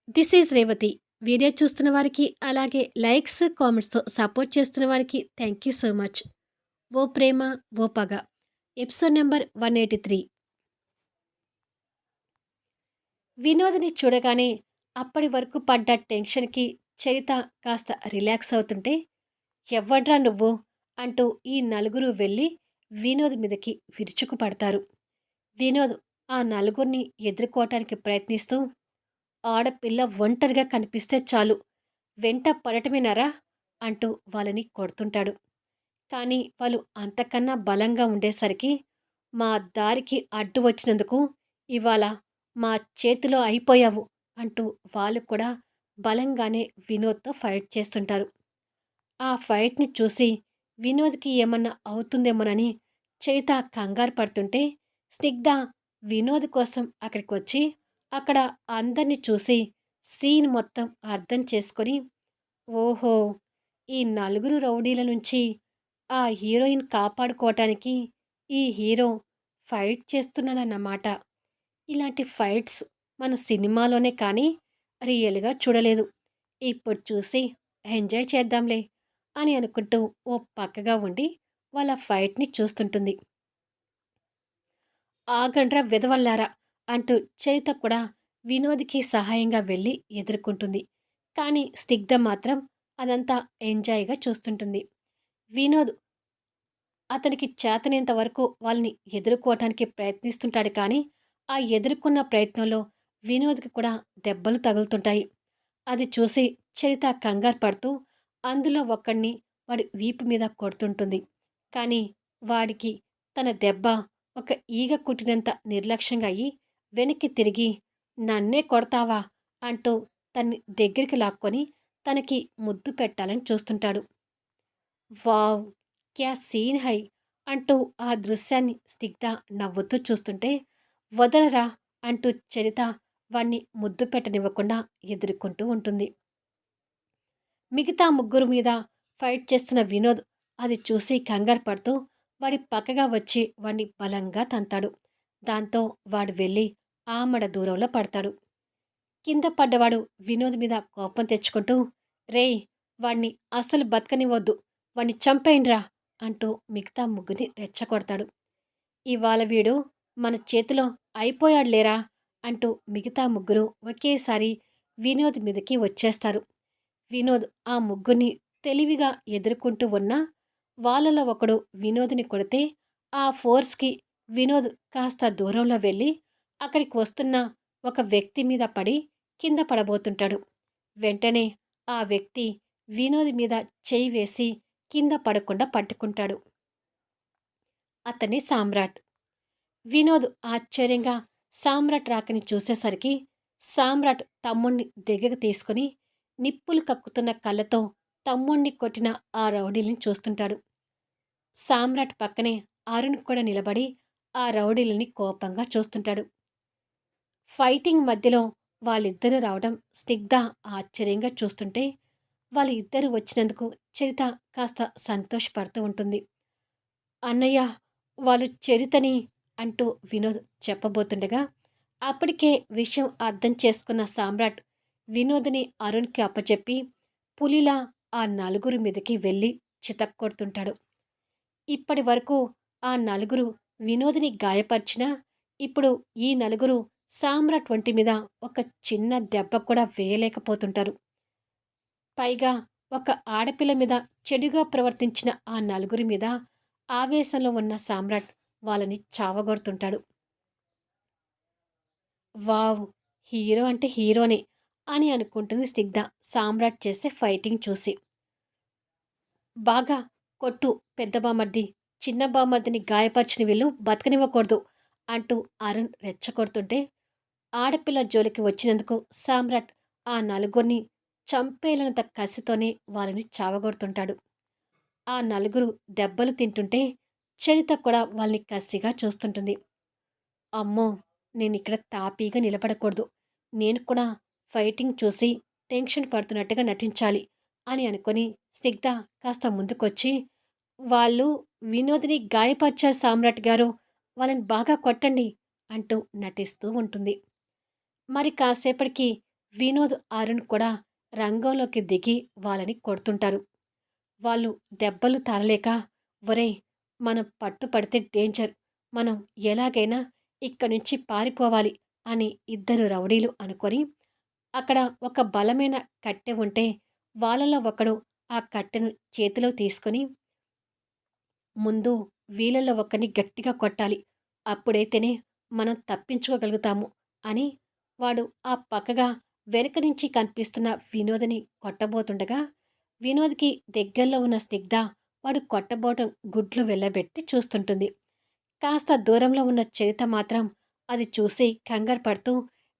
This is Revathi. Video చూస్తున్న వారికి, అలాగే లైక్స్, కామెంట్స్‌తో సపోర్ట్ చేస్తున్న వారికి థ్యాంక్ యూ సో మచ్. 'ఓ ప్రేమ ఓ పగ' ఎపిసోడ్ నంబర్ 183. వినోద్‌ని చూడగానే అప్పటి వరకు పడ్డ టెన్షన్‌కి చరిత కాస్త రిలాక్స్ అవుతుంటే, "ఎవ్వడ్రా నువ్వు?" అంటూ ఈ నలుగురు వెళ్ళి వినోద్ మీదకి విరుచుకుపడతారు. వినోద్ ఆ నలుగురిని ఎదుర్కోవటానికి ప్రయత్నిస్తూ, "ఆడపిల్ల ఒంటరిగా కనిపిస్తే చాలు వెంట పడటమేనారా?" అంటూ వాళ్ళని కొడుతుంటాడు. కానీ వాళ్ళు అంతకన్నా బలంగా ఉండేసరికి, "మా దారికి అడ్డు వచ్చినందుకు ఇవాళ మా చేతిలో అయిపోయావు" అంటూ వాళ్ళు కూడా బలంగానే వినోద్‌తో ఫైట్ చేస్తుంటారు. ఆ ఫైట్‌ని చూసి వినోద్‌కి ఏమన్నా అవుతుందేమోనని చరిత కంగారు పడుతుంటే, స్నిగ్ధ వినోద్ కోసం అక్కడికొచ్చి, అక్కడ అందరిని చూసి సీన్ మొత్తం అర్థం చేసుకొని, ఓహో! ఈ నలుగురు రౌడీల నుంచి ఆ హీరోయిన్ కాపాడుకోవటానికి ఈ హీరో ఫైట్ చేస్తున్నాడన్నమాట. ఇలాంటి ఫైట్స్ మన సినిమాలోనే కానీ రియల్‌గా చూడలేదు. ఇప్పుడు చూసి ఎంజాయ్ చేద్దాంలే అని అనుకుంటూ ఓ పక్కగా ఉండి వాళ్ళ ఫైట్‌ని చూస్తుంటుంది. ఆగండ్రా వెధవల్లారా! అంటూ చరిత కూడా వినోద్‌కి సహాయంగా వెళ్లి ఎదుర్కొంటుంది. కానీ స్నిగ్ధ మాత్రం అదంతా ఎంజాయ్‌గా చూస్తుంటుంది. వినోద్ అతనికి చేతనేంత వరకు వాళ్ళని ఎదుర్కోవటానికి ప్రయత్నిస్తుంటాడు కానీ, ఆ ఎదుర్కొన్న ప్రయత్నంలో వినోద్‌కి కూడా దెబ్బలు తగులుతుంటాయి. అది చూసి చరిత కంగారు పడుతూ, అందులో ఒకడిని వాడి వీపు మీద కొడుతుంటుంది. కానీ వాడికి తన దెబ్బ ఒక ఈగ కుట్టినంత నిర్లక్ష్యంగా అయ్యి, వెనక్కి తిరిగి "నన్నే కొడతావా?" అంటూ తన్ని దగ్గరికి లాక్కొని తనకి ముద్దు పెట్టాలని చూస్తుంటాడు. వావ్! క్యా సీన్ హై! అంటూ ఆ దృశ్యాన్ని స్నిగ్ధ నవ్వుతూ చూస్తుంటే, వదలరా! అంటూ చరిత వాణ్ణి ముద్దు పెట్టనివ్వకుండా ఎదుర్కొంటూ ఉంటుంది. మిగతా ముగ్గురు మీద ఫైట్ చేస్తున్న వినోద్ అది చూసి కంగారు పడుతూ వాడి పక్కగా వచ్చి వాణ్ణి బలంగా తంతాడు. దాంతో వాడు వెళ్ళి ఆమడ దూరంలో పడతాడు. కింద పడ్డవాడు వినోద్ మీద కోపం తెచ్చుకుంటూ, "రేయ్! వాణ్ణి అస్సలు బతకనివ్వొద్దు. వాణ్ణి చంపేయండ్రా" అంటూ మిగతా ముగ్గురిని రెచ్చగొడతాడు. "ఇవాళ వీడు మన చేతిలో అయిపోయాడులేరా" అంటూ మిగతా ముగ్గురు ఒకేసారి వినోద్ మీదకి వచ్చేస్తారు. వినోద్ ఆ ముగ్గురిని తెలివిగా ఎదుర్కొంటూ ఉన్నా, వాళ్ళలో ఒకడు వినోద్‌ని కొడితే, ఆ ఫోర్స్‌కి వినోద్ కాస్త దూరంలో వెళ్ళి, అక్కడికి వస్తున్న ఒక వ్యక్తి మీద పడి కింద పడబోతుంటాడు. వెంటనే ఆ వ్యక్తి వినోద్ మీద చెయ్యి వేసి కింద పడకుండా పట్టుకుంటాడు. అతనే సామ్రాట్. వినోద్ ఆశ్చర్యంగా సామ్రాట్ రాకని చూసేసరికి, సామ్రాట్ తమ్ముణ్ణి దగ్గరకు తీసుకొని, నిప్పులు కక్కుతున్న కళ్ళతో తమ్ముణ్ణి కొట్టిన ఆ రౌడీలని చూస్తుంటాడు. సామ్రాట్ పక్కనే అరుణ్ కూడా నిలబడి ఆ రౌడీలని కోపంగా చూస్తుంటాడు. ఫైటింగ్ మధ్యలో వాళ్ళిద్దరూ రావడం స్నిగ్ధ ఆశ్చర్యంగా చూస్తుంటే, వాళ్ళ ఇద్దరు వచ్చినందుకు చరిత కాస్త సంతోషపడుతూ ఉంటుంది. "అన్నయ్య, వాళ్ళు చరితని" అంటూ వినోద్ చెప్పబోతుండగా, అప్పటికే విషయం అర్థం చేసుకున్న సామ్రాట్ వినోద్‌ని అరుణ్‌కి అప్పచెప్పి, పులిలా ఆ నలుగురి మీదకి వెళ్ళి చితక్కొడుతుంటాడు. ఇప్పటి వరకు ఆ నలుగురు వినోద్‌ని గాయపరిచినా, ఇప్పుడు ఈ నలుగురు సామ్రాట్ ఒంటి మీద ఒక చిన్న దెబ్బ కూడా వేయలేకపోతుంటారు. పైగా ఒక ఆడపిల్ల మీద చెడుగా ప్రవర్తించిన ఆ నలుగురి మీద ఆవేశంలో ఉన్న సామ్రాట్ వాళ్ళని చావగొడుతుంటాడు. వావ్! హీరో అంటే హీరోనే అని అనుకుంటుంది స్నిగ్ధ సామ్రాట్ చేసే ఫైటింగ్ చూసి. బాగా కొట్టు పెద్ద బామర్ది, చిన్న బామర్దిని గాయపరిచిన వీళ్ళు బతకనివ్వకూడదు అంటూ అరుణ్ రెచ్చగొడుతుంటే, ఆడపిల్ల జోలికి వచ్చినందుకు సామ్రాట్ ఆ నలుగురిని చంపేయాలన్నంత కసితోనే వాళ్ళని చావగొడుతుంటాడు. ఆ నలుగురు దెబ్బలు తింటుంటే చరిత కూడా వాళ్ళని కసిగా చూస్తుంటుంది. అమ్మో! నేనిక్కడ తాపీగా నిలబడకూడదు. నేను కూడా ఫైటింగ్ చూసి టెన్షన్ పడుతున్నట్టుగా నటించాలి అని అనుకొని స్నిగ్ధ కాస్త ముందుకొచ్చి, "వాళ్ళు వినోద్‌ని గాయపరిచారు సామ్రాట్ గారు. వాళ్ళని బాగా కొట్టండి" అంటూ నటిస్తూ ఉంటుంది. మరి కాసేపటికి వినోద్, అరుణ్ కూడా రంగంలోకి దిగి వాళ్ళని కొడుతుంటారు. వాళ్ళు దెబ్బలు తాళలేక, "ఒరేయ్! మనం పట్టుపడితే డేంజర్. మనం ఎలాగైనా ఇక్కడి నుంచి పారిపోవాలి" అని ఇద్దరు రౌడీలు అనుకొని, అక్కడ ఒక బలమైన కట్టె ఉంటే, వాళ్ళలో ఒకడు ఆ కట్టెను చేతిలో తీసుకొని, "ముందు వీళ్ళలో ఒకడిని గట్టిగా కొట్టాలి. అప్పుడైతేనే మనం తప్పించుకోగలుగుతాము" అని వాడు ఆ పక్కగా వెనక నుంచి కనిపిస్తున్న వినోద్‌ని కొట్టబోతుండగా, వినోద్‌కి దగ్గరలో ఉన్న స్నిగ్ధ వాడు కొట్టబోవటం గుడ్లు వెళ్ళబెట్టి చూస్తుంటుంది. కాస్త దూరంలో ఉన్న చరిత మాత్రం అది చూసి కంగారు పడుతూ,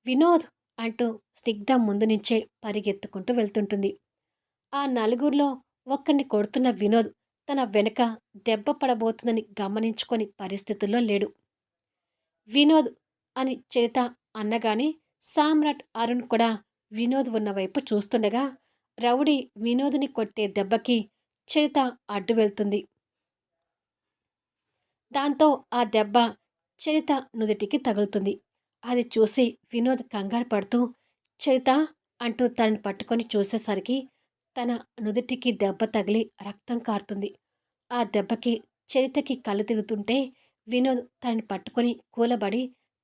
"వినోద్!" అంటూ స్నిగ్ధ ముందు నుంచే పరిగెత్తుకుంటూ వెళ్తుంటుంది. ఆ నలుగురిలో ఒక్కడిని కొడుతున్న వినోద్ తన వెనక దెబ్బ పడబోతుందని గమనించుకొని పరిస్థితుల్లో లేడు. వినోద్ అని చరిత అన్నగానే సామ్రాట్, అరుణ్ కూడా వినోద్ ఉన్న వైపు చూస్తుండగా, రౌడీ వినోద్‌ని కొట్టే దెబ్బకి చరిత అడ్డు వెళ్తుంది. దాంతో ఆ దెబ్బ చరిత నుదిటికి తగులుతుంది. అది చూసి వినోద్ కంగారు పడుతూ, "చరిత" అంటూ తనని పట్టుకొని చూసేసరికి తన నుదిటికి దెబ్బ తగిలి రక్తం కారుతుంది. ఆ దెబ్బకి చరితకి కళ్ళు తిరుగుతుంటే వినోద్ తనని పట్టుకొని కూలబడి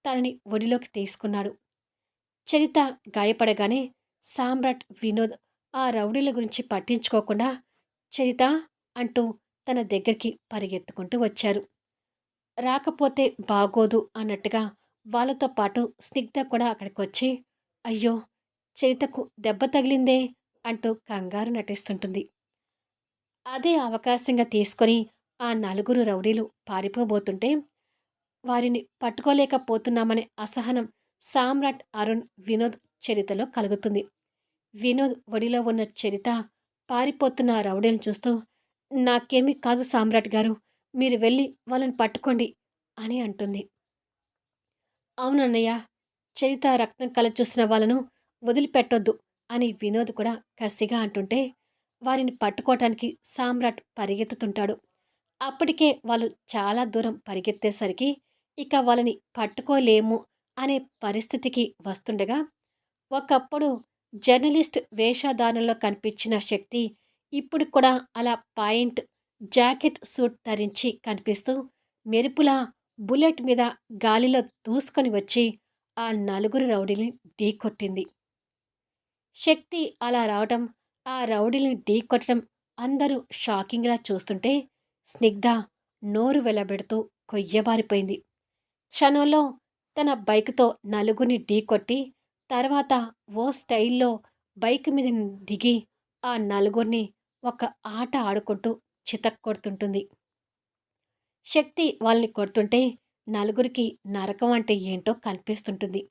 తనని ఒడిలోకి తీసుకున్నాడు. చరిత గాయపడగానే సామ్రాట్, వినోద్ ఆ రౌడీల గురించి పట్టించుకోకుండా చరిత అంటూ తన దగ్గరికి పరిగెత్తుకుంటూ వచ్చారు. రాకపోతే బాగోదు అన్నట్టుగా వాళ్ళతో పాటు స్నిగ్ధ కూడా అక్కడికొచ్చి, "అయ్యో! చరితకు దెబ్బ తగిలిందే" అంటూ కంగారు నటిస్తుంటుంది. అదే అవకాశంగా తీసుకొని ఆ నలుగురు రౌడీలు పారిపోబోతుంటే, వారిని పట్టుకోలేకపోతున్నామనే అసహనం సామ్రాట్, అరుణ్, వినోద్, చరితలో కలుగుతుంది. వినోద్ ఒడిలో ఉన్న చరిత పారిపోతున్న ఆ రౌడీలను చూస్తూ, "నాకేమీ కాదు సామ్రాట్ గారు. మీరు వెళ్లి వాళ్ళని పట్టుకోండి" అని అంటుంది. "అవునన్నయ్య. చరిత రక్తం కళ్ళ చూసిన వాళ్ళను వదిలిపెట్టొద్దు" అని వినోద్ కూడా కసిగా అంటుంటే, వారిని పట్టుకోటానికి సామ్రాట్ పరిగెత్తుతుంటాడు. అప్పటికే వాళ్ళు చాలా దూరం పరిగెత్తేసరికి, ఇక వాళ్ళని పట్టుకోలేము అనే పరిస్థితికి వస్తుండగా, ఒకప్పుడు జర్నలిస్ట్ వేషధారణలో కనిపించిన శక్తి, ఇప్పుడు కూడా అలా పాయింట్, జాకెట్, సూట్ ధరించి కనిపిస్తూ, మెరుపులా బుల్లెట్ మీద గాలిలో దూసుకొని వచ్చి, ఆ నలుగురు రౌడీల్ని ఢీకొట్టింది. శక్తి అలా రావటం, ఆ రౌడీల్ని ఢీకొట్టడం అందరూ షాకింగ్‌లా చూస్తుంటే, స్నిగ్ధ నోరు వెళ్ళబెడుతూ కొయ్యబారిపోయింది. క్షణంలో తన బైక్‌తో నలుగురిని ఢీకొట్టి, తర్వాత ఓ స్టైల్‌లో బైక్ మీద దిగి, ఆ నలుగురిని ఒక ఆట ఆడుకుంటూ చితక్కొడుతుంటుంది. శక్తి వాళ్ళని కొడుతుంటే, నలుగురికి నరకం అంటే ఏంటో కనిపిస్తుంటుంది.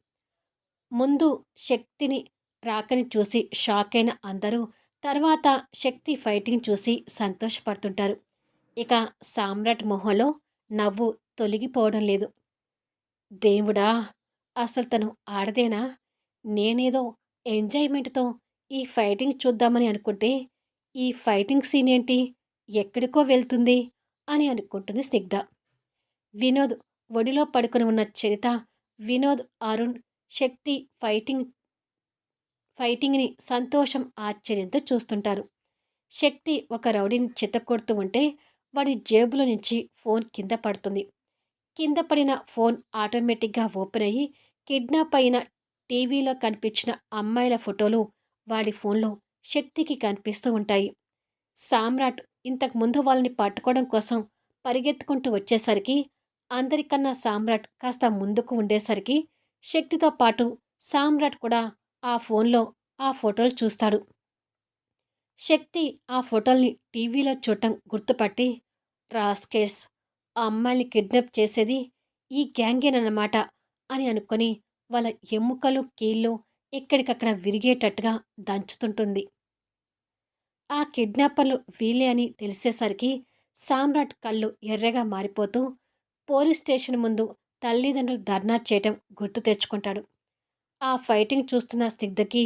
ముందు శక్తిని రాకని చూసి షాకయిన అందరూ, తర్వాత శక్తి ఫైటింగ్ చూసి సంతోషపడుతుంటారు. ఇక సామ్రాట్ మొహంలో నవ్వు తొలగిపోవడం లేదు. దేవుడా! అసలు తను ఆడదేనా? నేనేదో ఎంజాయ్‌మెంట్‌తో ఈ ఫైటింగ్ చూద్దామని అనుకుంటే, ఈ ఫైటింగ్ సీన్ ఏంటి? ఎక్కడికో వెళ్తుంది అని అనుకుంటుంది స్నిగ్ధ. వినోద్ ఒడిలో పడుకొని ఉన్న చరిత, వినోద్, అరుణ్, శక్తి ఫైటింగ్‌ని సంతోషం, ఆశ్చర్యంతో చూస్తుంటారు. శక్తి ఒక రౌడీని చితక్కొడుతూ ఉంటే, వాడి జేబులో నుంచి ఫోన్ కింద పడుతుంది. కింద పడిన ఫోన్ ఆటోమేటిక్‌గా ఓపెన్ అయ్యి, కిడ్నాప్ అయిన టీవీలో కనిపించిన అమ్మాయిల ఫోటోలు వాడి ఫోన్‌లో శక్తికి కనిపిస్తూ ఉంటాయి. సామ్రాట్ ఇంతకు ముందు వాళ్ళని పట్టుకోవడం కోసం పరిగెత్తుకుంటూ వచ్చేసరికి, అందరికన్నా సామ్రాట్ కాస్త ముందుకు ఉండేసరికి, శక్తితో పాటు సామ్రాట్ కూడా ఆ ఫోన్‌లో ఆ ఫోటోలు చూస్తాడు. శక్తి ఆ ఫోటోల్ని టీవీలో చూడటం గుర్తుపట్టి, రాస్కెల్స్! ఆ అమ్మాయిల్ని కిడ్నాప్ చేసేది ఈ గ్యాంగేనన్నమాట అని అనుకొని, వాళ్ళ ఎముకలు, కీళ్ళు ఎక్కడికక్కడ విరిగేటట్టుగా దంచుతుంటుంది. ఆ కిడ్నాపర్లు వీళ్ళే అని తెలిసేసరికి సామ్రాట్ కళ్ళు ఎర్రగా మారిపోతూ పోలీస్ స్టేషన్ ముందు తల్లిదండ్రులు ధర్నా చేయటం గుర్తు తెచ్చుకుంటాడు. ఆ ఫైటింగ్ చూస్తున్న స్నిగ్ధకి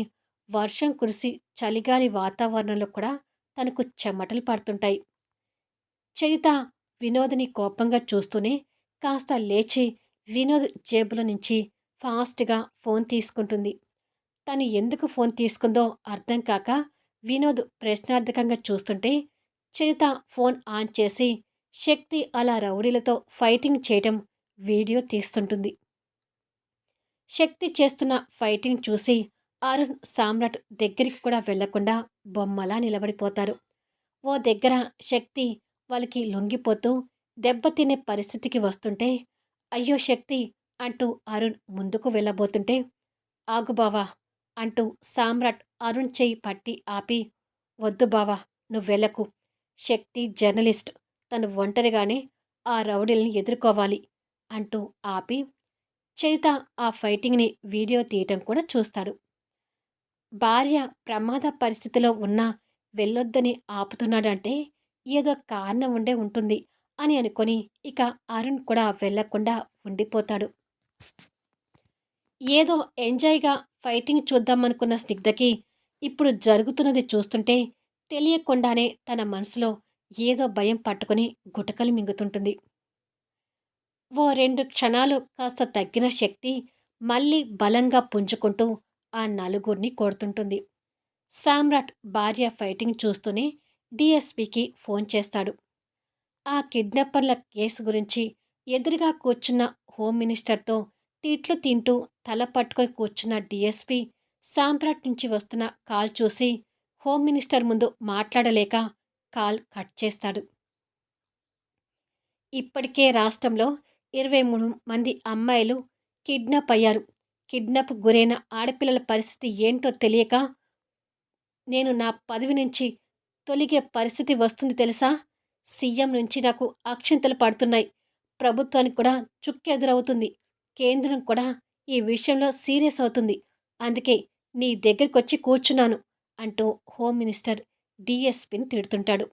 వర్షం కురిసి చలిగాలి వాతావరణంలో కూడా తనకు చెమటలు పడుతుంటాయి. చరిత వినోద్‌ని కోపంగా చూస్తూనే కాస్త లేచి వినోద్ జేబులో నుంచి ఫాస్ట్‌గా ఫోన్ తీసుకుంటుంది. తను ఎందుకు ఫోన్ తీసుకుందో అర్థం కాక వినోద్ ప్రశ్నార్థకంగా చూస్తుంటే చరిత ఫోన్ ఆన్ చేసి శక్తి అలా రౌడీలతో ఫైటింగ్ చేయటం వీడియో తీస్తుంటుంది. శక్తి చేస్తున్న ఫైటింగ్ చూసి అరుణ్, సామ్రాట్ దగ్గరికి కూడా వెళ్లకుండా బొమ్మలా నిలబడిపోతారు. ఓ దగ్గర శక్తి వాళ్ళకి లొంగిపోతూ దెబ్బతినే పరిస్థితికి వస్తుంటే, అయ్యో శక్తి అంటూ అరుణ్ ముందుకు వెళ్ళబోతుంటే, ఆగు బావా అంటూ సామ్రాట్ అరుణ్ చెయ్యి పట్టి ఆపి, వద్దు బావా నువ్వెళ్ళకు. శక్తి జర్నలిస్ట్. తను ఒంటరిగానే ఆ రౌడీల్ని ఎదుర్కోవాలి అంటూ ఆపి చరిత ఆ ఫైటింగ్‌ని వీడియో తీయటం కూడా చూస్తాడు. భార్య ప్రమాద పరిస్థితిలో ఉన్నా వెళ్ళొద్దని ఆపుతున్నాడంటే ఏదో కారణం ఉండే ఉంటుంది అని అనుకొని ఇక అరుణ్ కూడా వెళ్ళకుండా ఉండిపోతాడు. ఏదో ఎంజాయ్‌గా ఫైటింగ్ చూద్దామనుకున్న స్నిగ్ధకి ఇప్పుడు జరుగుతున్నది చూస్తుంటే తెలియకుండానే తన మనసులో ఏదో భయం పట్టుకొని గుటకలు మింగుతుంటుంది. ఓ 2 క్షణాలు కాస్త తగ్గిన శక్తి మళ్ళీ బలంగా పుంజుకుంటూ ఆ నలుగురిని కొడుతుంటుంది. సామ్రాట్ భార్య ఫైటింగ్ చూస్తూనే డీఎస్పీకి ఫోన్ చేస్తాడు. ఆ కిడ్నాపర్ల కేసు గురించి ఎదురుగా కూర్చున్న హోమ్ మినిస్టర్తో తిట్లు తింటూ తల పట్టుకొని కూర్చున్న డీఎస్పీ సామ్రాట్ నుంచి వస్తున్న కాల్ చూసి హోమ్ మినిస్టర్ ముందు మాట్లాడలేక కాల్ కట్ చేస్తాడు. ఇప్పటికే రాష్ట్రంలో 23 మంది అమ్మాయిలు కిడ్నాప్ అయ్యారు. కిడ్నాప్‌కు గురైన ఆడపిల్లల పరిస్థితి ఏంటో తెలియక నేను నా పదవి నుంచి తొలగే పరిస్థితి వస్తుంది తెలుసా? సీఎం నుంచి నాకు అక్షింతలు పడుతున్నాయి. ప్రభుత్వానికి కూడా చుక్కెదురవుతుంది. కేంద్రం కూడా ఈ విషయంలో సీరియస్ అవుతుంది. అందుకే నీ దగ్గరకొచ్చి కూర్చున్నాను అంటూ హోమ్ మినిస్టర్ డీఎస్పీని తిడుతుంటాడు.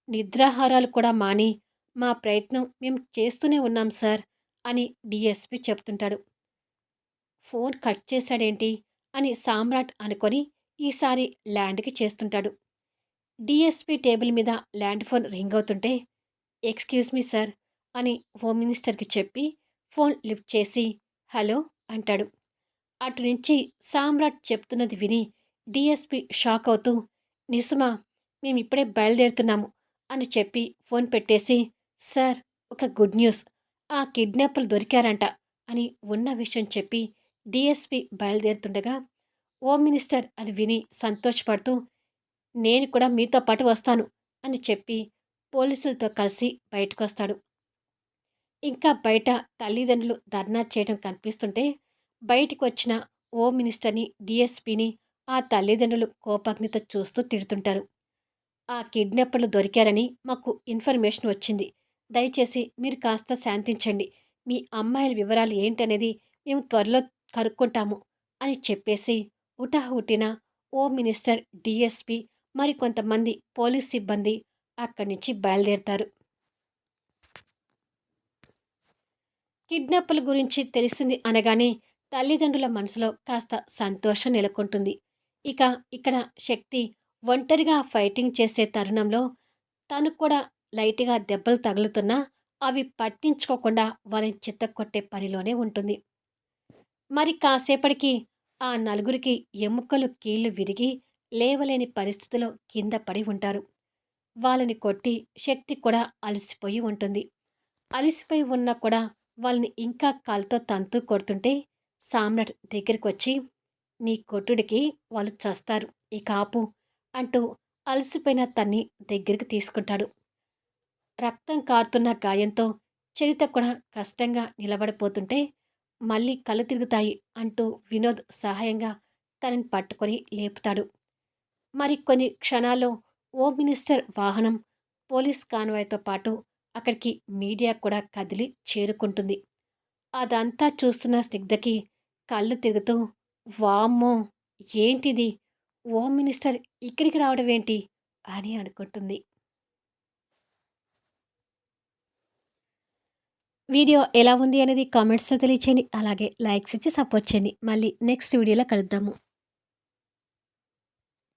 నిద్రాహారాలు కూడా మాని మా ప్రయత్నం మేము చేస్తూనే ఉన్నాం సార్ అని డీఎస్పీ చెప్తుంటాడు. ఫోన్ కట్ చేశాడేంటి అని సామ్రాట్ అనుకొని ఈసారి ల్యాండ్‌కి చేస్తుంటాడు. డీఎస్పీ టేబుల్ మీద ల్యాండ్ ఫోన్ రింగ్ అవుతుంటే, ఎక్స్‌క్యూజ్ మీ సార్ అని హోమ్ మినిస్టర్‌కి చెప్పి ఫోన్ లిఫ్ట్ చేసి హలో అంటాడు. అటు నుంచి సామ్రాట్ చెప్తున్నది విని డీఎస్పీ షాక్ అవుతూ నిజమా? మేమిప్పుడే బయలుదేరుతున్నాము అని చెప్పి ఫోన్ పెట్టేసి సార్ ఒక గుడ్ న్యూస్ ఆ కిడ్నాపర్లు దొరికారంట అని ఉన్న విషయం చెప్పి డీఎస్పీ బయలుదేరుతుండగా హోమ్ మినిస్టర్ అది విని సంతోషపడుతూ నేను కూడా మీతో పాటు వస్తాను అని చెప్పి పోలీసులతో కలిసి బయటకొస్తాడు. ఇంకా బయట తల్లిదండ్రులు ధర్నా చేయడం కనిపిస్తుంటే బయటికొచ్చిన హోమ్ మినిస్టర్ని, డీఎస్పీని ఆ తల్లిదండ్రులు కోపాగ్నితో చూస్తూ తిడుతుంటారు. ఆ కిడ్నాపర్లు దొరికారని మాకు ఇన్ఫర్మేషన్ వచ్చింది. దయచేసి మీరు కాస్త శాంతించండి. మీ అమ్మాయిల వివరాలు ఏంటనేది మేము త్వరలో కనుక్కుంటాము అని చెప్పేసి హుటాహుటిన హోమ్ మినిస్టర్, డీఎస్పీ మరికొంతమంది పోలీస్ సిబ్బంది అక్కడి నుంచి బయలుదేరతారు. కిడ్నాపుల గురించి తెలిసింది అనగానే తల్లిదండ్రుల మనసులో కాస్త సంతోషం నెలకొంటుంది. ఇక ఇక్కడ శక్తి ఒంటరిగా ఫైటింగ్ చేసే తరుణంలో తను కూడా లైట్‌గా దెబ్బలు తగులుతున్నా అవి పట్టించుకోకుండా వాళ్ళని చితక్కొట్టే పనిలోనే ఉంటుంది. మరి కాసేపటికి ఆ నలుగురికి ఎముకలు, కీళ్లు విరిగి లేవలేని పరిస్థితిలో కింద పడి ఉంటారు. వాళ్ళని కొట్టి శక్తి కూడా అలసిపోయి ఉంటుంది. అలిసిపోయి ఉన్నా కూడా వాళ్ళని ఇంకా కాలుతో తంతూ కొడుతుంటే సామ్రాట్ దగ్గరికొచ్చి, "నీ కొట్టుడికి వాళ్ళు చస్తారు. ఇక ఆపు" అంటూ అలసిపోయిన తన్ని దగ్గరికి తీసుకుంటాడు. రక్తం కారుతున్న గాయంతో చరిత కూడా కష్టంగా నిలబడిపోతుంటే, "మళ్ళీ కళ్ళు తిరుగుతాయి" అంటూ వినోద్ సహాయంగా తనని పట్టుకొని లేపుతాడు. మరి కొన్ని క్షణాల్లో హోమ్ మినిస్టర్ వాహనం పోలీస్ కాన్వాయ్‌తో పాటు అక్కడికి మీడియా కూడా కదిలి చేరుకుంటుంది. అదంతా చూస్తున్న స్నిగ్ధకి కళ్ళు తిరుగుతూ వామ్మో! ఏంటిది? హోమ్ మినిస్టర్ ఇక్కడికి రావడమేంటి? అని అనుకుంటుంది. వీడియో ఎలా ఉంది అనేది కామెంట్స్‌లో తెలియచేయండి. అలాగే లైక్స్ ఇచ్చి సపోర్ట్ చేయండి. మళ్ళీ నెక్స్ట్ వీడియోలో కలుద్దాము.